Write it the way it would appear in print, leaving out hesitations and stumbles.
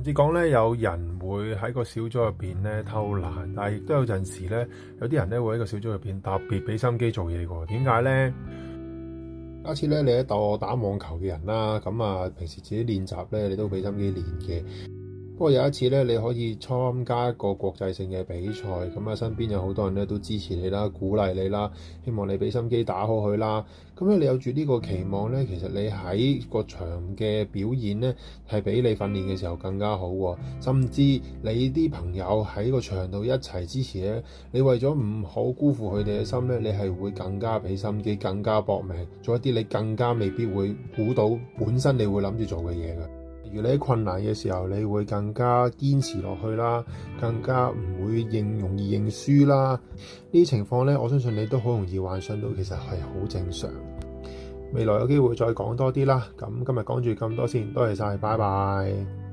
你講咧，有人會喺個小組入邊咧偷懶，但係亦都有陣時咧，有啲人咧會喺個小組入邊特別俾心機做嘢嘅。點解咧？假設咧，你係一個打網球嘅人啦，咁啊，平時自己練習咧，你都俾心機練嘅。不過有一次咧，你可以參加一個國際性嘅比賽，咁啊，身邊有好多人咧都支持你啦、鼓勵你啦，希望你俾心機打好佢啦。咁咧，你有住呢個期望咧，其實你喺個場嘅表現咧，係比你訓練嘅時候更加好喎。甚至你啲朋友喺個場度一齊支持咧，你為咗唔好辜負佢哋嘅心咧，你係會更加俾心機、更加搏命，做一啲你更加未必會估到本身你會諗住做嘅嘢㗎。如你喺困難嘅時候，你會更加堅持落去啦，更加唔會容易認輸啦。呢啲情況呢，我相信你都好容易幻想到，其實係好正常。未來有機會再講多啲啦。咁今日講住咁多先，多謝晒，拜拜。